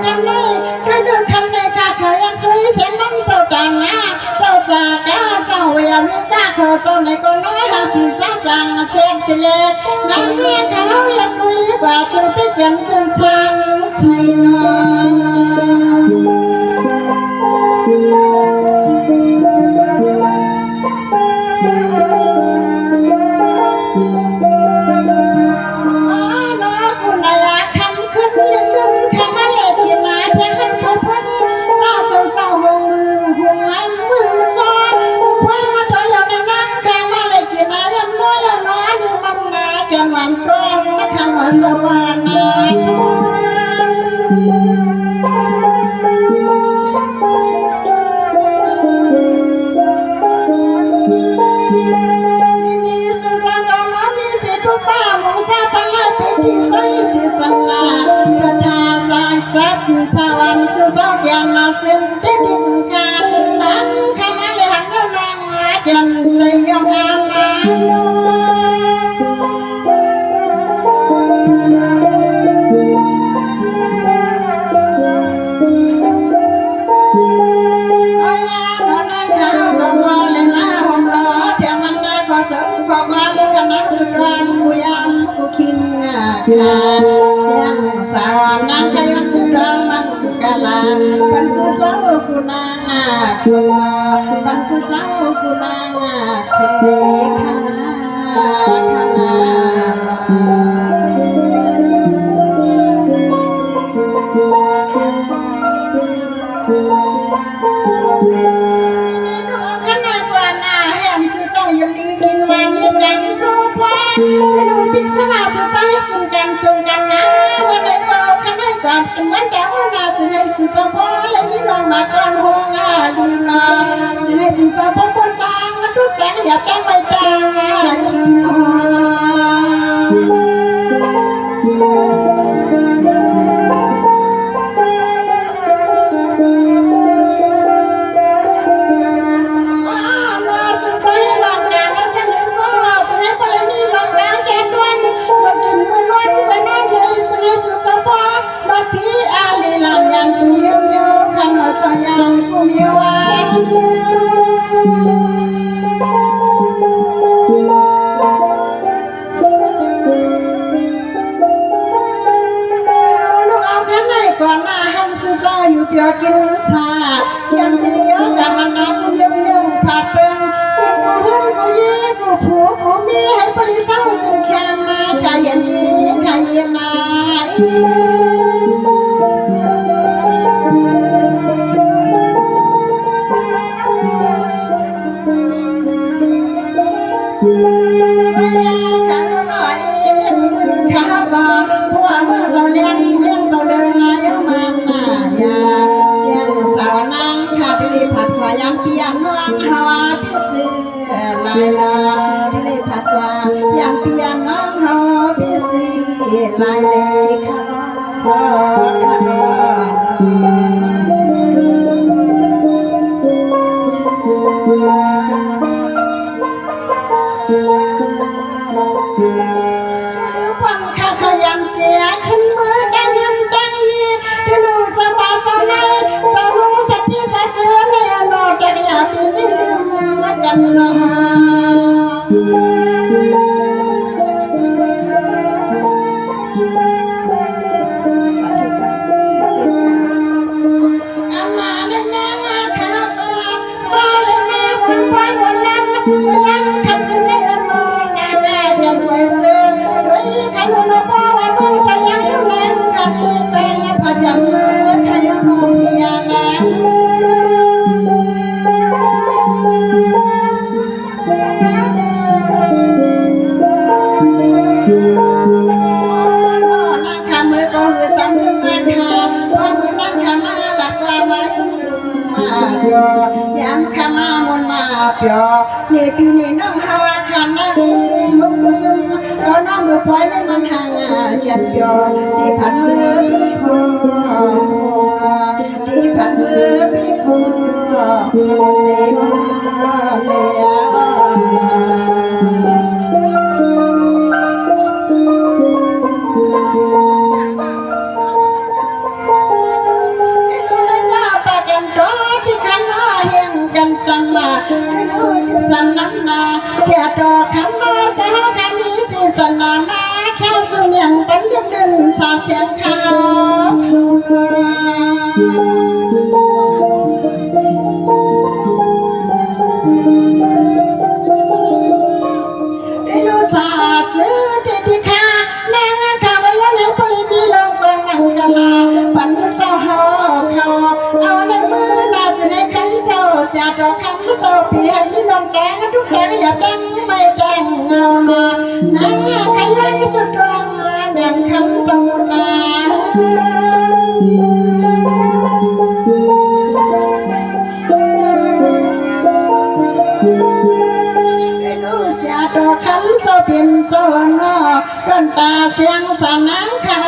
ข มีซาขอโซในก็น้อยหางพี่ซาจังเจ็บเสลน้ำเมื่อเขาอยากคุยกว่าจนไปยังจนฟังใส่นสวรรค์นี่สุสานก็มามีสิทุกป้ามงซาปังลาปิที่สวยสิสันลาสัทธาสายสัตถาวันสุสานยังมาสิ้นติดกันนั่งขมาเลยหันก็นั่งจันใจยอมอามาคิงเสียงสาวนักขยันสุดรังมันกาลาปันกุสาวกุนางคุณปันกุสาวกุนางคุณเด็กขนาขณะแห่งสุสานยันลีกินวันนี้กันรูปว่าดูพิกษณาสุดท้ายกินกันชมกันนะวันไหนเราขณะกับเหมือนดาวนาสิให้สุสานพอและมีน้องมาก่อนห้องดีนะสิให้สุสานพอคนบางมาทุกแกงอย่าแกงไม่บางขี้มก่อนหน้าให้สุสานอยู่เปียกินสายังเสียกันน้ำเยี่ยมเยี่ยมผัดเป็นสิ่งกูหุ่นกูยี่กูผัวกูมีให้บริษัทสุขแค่มาใจเย็นใจเย็นมาข้าก็พวกเมื่อสาวเลี้ยงสาวเดินมาเยอะมันเสียงสาวนั่งขาดลิผัดขวายังเปียนน้องฮาวาพิเศษลายลาลิผัดขวายังเปียนน้องฮาวาพิเศษลายเลยค่ะขยันเสียขึ้นมือดังเงินดังยีที่ลูกสบายสบายสาวลูกสักที่สักเจือในอนอจักรยานมีไม่ลืมมากันหรออามาได้แม่มาข้าวบ้าเลยแม่วันวันวันนั้นยังทำกันในอนอนาแม่จะรวยซื้อด้วยขนมพ่อวันวันสยามอยู่แรงกันเลยแต่พยัญชนะขยันนมเมียนะนั่งขมือก็คือสองมือมาค่ะพอมือนั่งขมาหลักลาไว้มาโยย้ำขมามนมาเปียวนี่พี่นี่น้องฮาวาคันนะมุกซุ่มเราน้องมือปล่อยในมันห่างยันยอที่พันมือพี่คงที่พันมือพี่คงเลย ดู13น้ำนาเสียดอกคำมาสาวคำนี้สิสนามาแค่สุญญ์ปันดึงสาเสียงเขาดูสาซื้อที่ข้าแม่ข้าไว้ยังให้ปริบีลงกองหลังกันมาปันสาวเขาเอาในมือนาจะให้คำเศร้าเสียดอกคำเศร้าปีให้มีน้องแดงทุกแดงอย่าดังไม่แดงเอามาน้าใครยังสุดตรงแดงคำเศร้านาเสียดอกคำเศร้าเปลี่ยนโซนอต้นตาเสียงสนามเขา